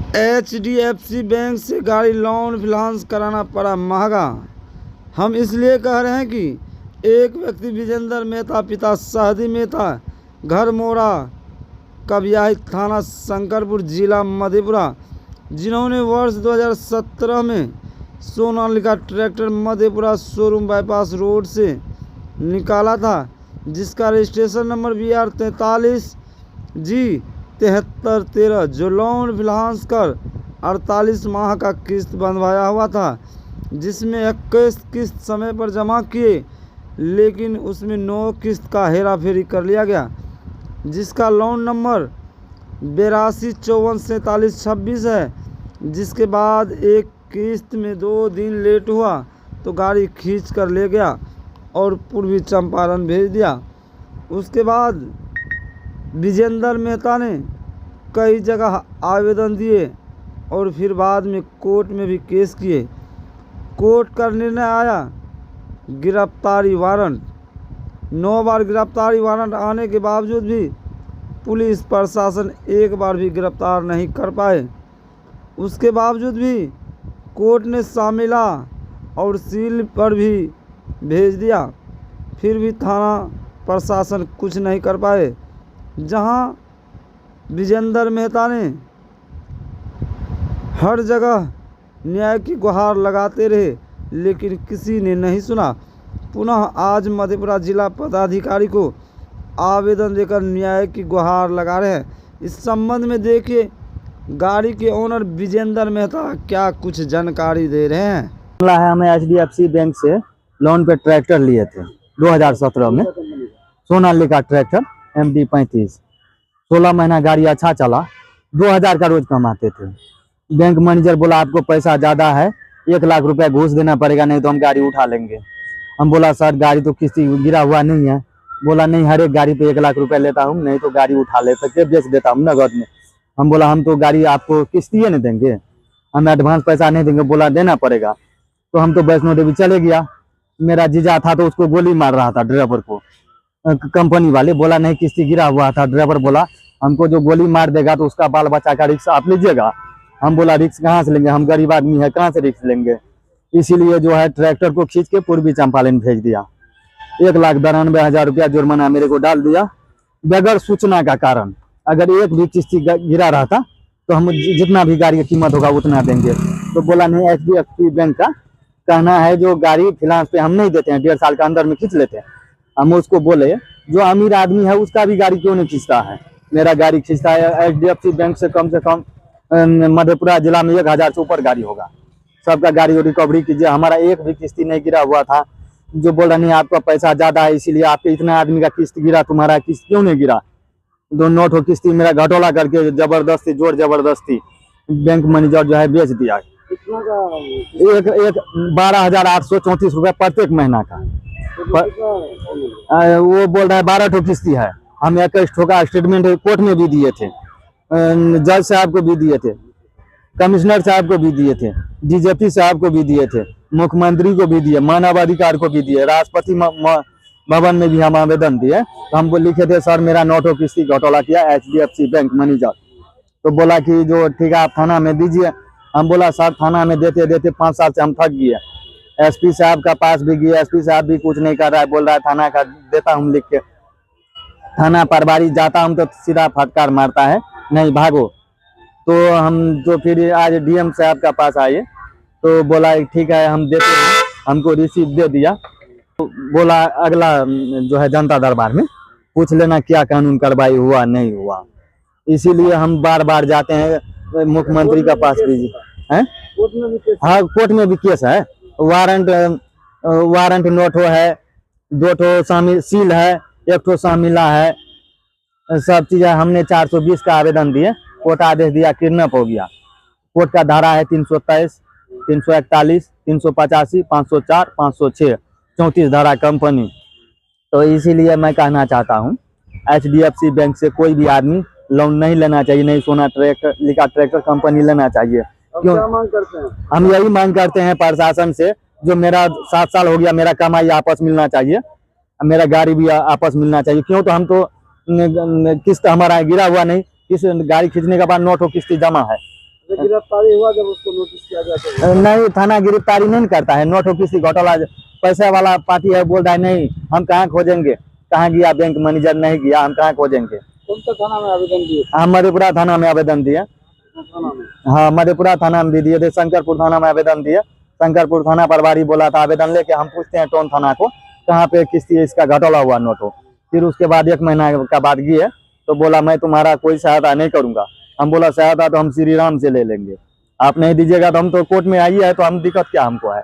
HDFC bank से गाड़ी loan finance कराना पड़ा महंगा। हम इसलिए कह रहे हैं कि एक व्यक्ति विजेंद्र मेहता पिता सहदी मेहता घर मोरा कबियाही थाना शंकरपुर जिला मधेपुरा, जिन्होंने वर्ष 2017 में Sonalika tractor Madhepura showroom bypass road से निकाला था, जिसका रजिस्ट्रेशन नंबर BR 43G 7313, जो लोन फिनांस कर 48 माह का किस्त बंधवाया हुआ था, जिसमें 21 किस्त समय पर जमा किए, लेकिन उसमें 9 किस्त का हेरा फेरी कर लिया गया, जिसका लोन नंबर 82544726 है। जिसके बाद एक किस्त में 2 दिन लेट हुआ तो गाड़ी खींच कर ले गया और पूर्वी चंपारण भेज दिया। उसके बाद विजेंद्र मेहता ने कई जगह आवेदन दिए और फिर बाद में कोर्ट में भी केस किए। कोर्ट का निर्णय आया गिरफ्तारी वारंट। 9 बार गिरफ्तारी वारंट आने के बावजूद भी पुलिस प्रशासन एक बार भी गिरफ्तार नहीं कर पाए। उसके बावजूद भी कोर्ट ने शामिला और सील पर भी भेज दिया, फिर भी थाना प्रशासन कुछ नहीं कर पाए। जहां विजेंद्र मेहता ने हर जगह न्याय की गुहार लगाते रहे, लेकिन किसी ने नहीं सुना। पुनः आज मधेपुरा जिला पदाधिकारी को आवेदन देकर न्याय की गुहार लगा रहे हैं। इस संबंध में देखिए गाड़ी के ओनर विजेंद्र मेहता क्या कुछ जानकारी दे रहे हैं। मामला है, हमें HDFC बैंक से लोन पे ट्रैक्टर लिए थे 2017 में, सोनालिका ट्रैक्टर MD 35। 16 महीना गाड़ी अच्छा चला, 2000 का रोज कमाते थे। बैंक मैनेजर बोला आपको पैसा ज़्यादा है, 1 लाख रुपया घूस देना पड़ेगा, नहीं तो हम गाड़ी उठा लेंगे। हम बोला सर गाड़ी तो किस्ती गिरा हुआ नहीं है। बोला नहीं, हर एक गाड़ी पे 1 लाख रुपया लेता हूँ, नहीं तो गाड़ी उठा ले सकते बेच देता हूँ नगद में। हम बोला हम तो गाड़ी आपको किस्तिये नहीं देंगे, हम एडवांस पैसा नहीं देंगे। बोला देना पड़ेगा। तो हम तो वैष्णो देवी चले गया। मेरा जीजा था तो उसको गोली मार रहा था ड्राइवर को, कंपनी वाले। बोला नहीं किस्ती गिरा हुआ था। ड्राइवर बोला हमको जो गोली मार देगा तो उसका बाल बच्चा का रिक्स आप लीजिएगा। हम बोला रिक्स कहाँ से लेंगे, हम गरीब आदमी है, कहाँ से रिक्स लेंगे। इसीलिए जो है ट्रैक्टर को खींच के पूर्वी चंपारण भेज दिया। 1,92,000 रुपया जुर्माना मेरे को डाल दिया बगैर सूचना का कारण। अगर एक भी किस्ती गिरा रहा था तो हम जितना भी गाड़ी की कीमत होगा उतना देंगे। तो बोला नहीं, HDFC बैंक का कहना है जो गाड़ी फिनांस पे हम नहीं देते हैं, 1.5 साल के अंदर में खींच लेते हैं। हम उसको बोले जो अमीर आदमी है उसका भी गाड़ी क्यों नहीं खींचता है, मेरा गाड़ी खींचता है। HDFC बैंक से कम मधेपुरा जिला में 1000 से ऊपर गाड़ी होगा, सबका गाड़ी रिकवरी कीजिए। हमारा एक भी किस्ती नहीं गिरा हुआ था। जो बोल रहा नहीं आपका पैसा ज्यादा है इसीलिए आपके इतना आदमी का किस्त गिरा, तुम्हारा किस्त क्यों नहीं गिरा। 2 किस्ती मेरा घटोला करके जबरदस्ती जोर जबरदस्ती बैंक मैनेजर जो है बेच दिया। एक 12,834 रुपया प्रत्येक महीना का। वो बोल रहा है 12 ठो किस्ती है। हम 21 ठो का स्टेटमेंट कोर्ट में भी दिए थे, जज साहब को भी दिए थे, कमिश्नर साहब को भी दिए थे, DGP साहब को भी दिए थे, मुख्यमंत्री को भी दिए, मानवाधिकार को भी दिए, राष्ट्रपति भवन में भी हम आवेदन दिए। तो हमको लिखे थे सर मेरा 9 ठो किस्ती घटोला किया HDFC बैंक मैनेजर। तो बोला कि जो ठीक है आप थाना में दीजिए। हम बोला सर थाना में देते देते 5 साल से हम थक गए। SP साहब का पास भी गए, SP साहब भी कुछ नहीं कर रहा है। बोल रहा है थाना का देता हूँ लिख के। थाना परबारी जाता हूँ तो सीधा फटकार मारता है, नहीं भागो। तो हम जो फिर आज DM साहब का पास आए तो बोला ठीक है हम देते हैं, हमको रिसीव दे दिया। तो बोला अगला जो है जनता दरबार में पूछ लेना क्या कानून कार्रवाई हुआ नहीं हुआ। इसीलिए हम बार बार जाते हैं मुख्यमंत्री का पास भी है। हाँ कोर्ट में भी केस है। वारंट 9 ठो है, 2 ठो सील है, 1 ठो शामिला है, सब चीज है। हमने 420 का आवेदन दिए, कोर्ट आदेश दिया किडनैप हो गया। कोर्ट का धारा है 323, 341, 385, 504, 506, 34 धारा कंपनी। तो इसीलिए मैं कहना चाहता हूँ HDFC बैंक से कोई भी आदमी लोन नहीं लेना चाहिए, नहीं सोनालिका ट्रैक्टर कंपनी लेना चाहिए। क्यों मांग करते हैं? हम यही मांग करते हैं प्रशासन से, जो मेरा 7 साल हो गया, मेरा कमाई आपस मिलना चाहिए, मेरा गाड़ी भी आपस मिलना चाहिए। क्यों तो हम तो किस्त हमारा गिरा हुआ नहीं, किस गाड़ी खींचने के बाद 9 ठो किस्ती जमा है। गिरफ्तारी हुआ जब उसको नोटिस किया गया तो? नहीं, थाना गिरफ्तारी नहीं करता है। नोट हो किसी घोटाला पैसे वाला पार्टी है, बोल रहा है नहीं हम कहाँ खोजेंगे, कहाँ गया बैंक मैनेजर, नहीं गया, हम कहाँ खोजेंगे। कौन सा थाना में आवेदन दिए? हम मधेपुरा थाना में आवेदन दिए। थाना में? हाँ, मधेपुरा थाना में भी दिए थे, शंकरपुर थाना में आवेदन दिए। शंकरपुर थाना प्रभारी बोला था आवेदन लेके हम पूछते हैं टोन थाना को कहाँ पे किसी इसका घोटाला हुआ नोट हो। फिर उसके बाद 1 महीना का बाद गए तो बोला मैं तुम्हारा कोई सहायता नहीं करूंगा। हम बोला सहायता तो हम श्री राम से ले लेंगे, आप नहीं दीजिएगा तो हम तो कोर्ट में आई है, तो हम दिक्कत क्या हमको है।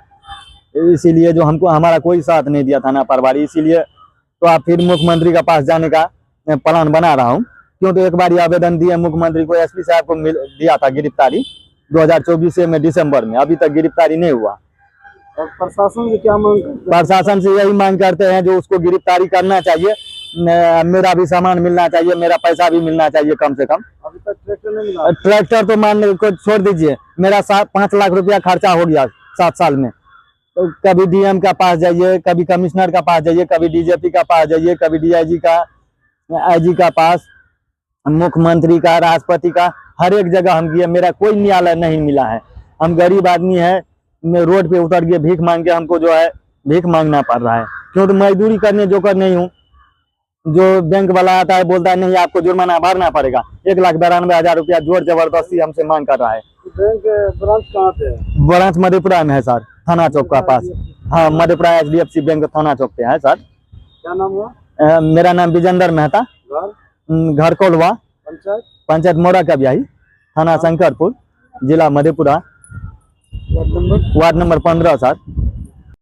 इसीलिए जो हमको हमारा कोई साथ नहीं दिया थाना प्रभारी, इसीलिए तो आप फिर मुख्यमंत्री के पास जाने का प्लान बना रहा हूँ। क्यों तो एक बार ये आवेदन दिया मुख्यमंत्री को, एसपी साहब को दिया था गिरफ्तारी 2024 में दिसंबर में, अभी तक गिरफ्तारी नहीं हुआ। और प्रशासन से क्या मांग करते हैं? प्रशासन से यही मांग करते हैं जो उसको गिरफ्तारी करना चाहिए, मेरा भी सामान मिलना चाहिए, मेरा पैसा भी मिलना चाहिए कम से कम। अभी तक ट्रैक्टर नहीं मिला? ट्रैक्टर तो मान को छोड़ दीजिए, मेरा 5 लाख रुपया खर्चा हो गया 7 साल में। तो कभी डीएम का पास जाइए, कभी कमिश्नर का पास जाइए, कभी डीजीपी का पास जाइए, कभी डीआईजी का, आईजी का पास, मुख्यमंत्री का, राष्ट्रपति का, हर एक जगह हम गए, मेरा कोई न्यायालय नहीं मिला है। हम गरीब आदमी है, मैं रोड पे उतर गए भीख मांग के, हमको जो है भीख मांगना पड़ रहा है। क्यों तो मजदूरी करने जोकर नहीं हूँ। जो बैंक वाला आता है बोलता है नहीं आपको जुर्माना भरना पड़ेगा, 1,92,000 रुपया जोर जबरदस्ती हमसे मांग कर रहा है। बैंक ब्रांच कहाँ पे है? ब्रांच मधेपुरा में है सर, थाना चौक का पास। हाँ, मधेपुरा HDFC बैंक थाना चौक पे है सर। क्या नाम हुआ? मेरा नाम विजेंद्र मेहता, घर कोलवा, पंचायत मोड़ा का ब्याही, थाना शंकरपुर, जिला मधेपुरा, वार्ड नंबर 15 सर।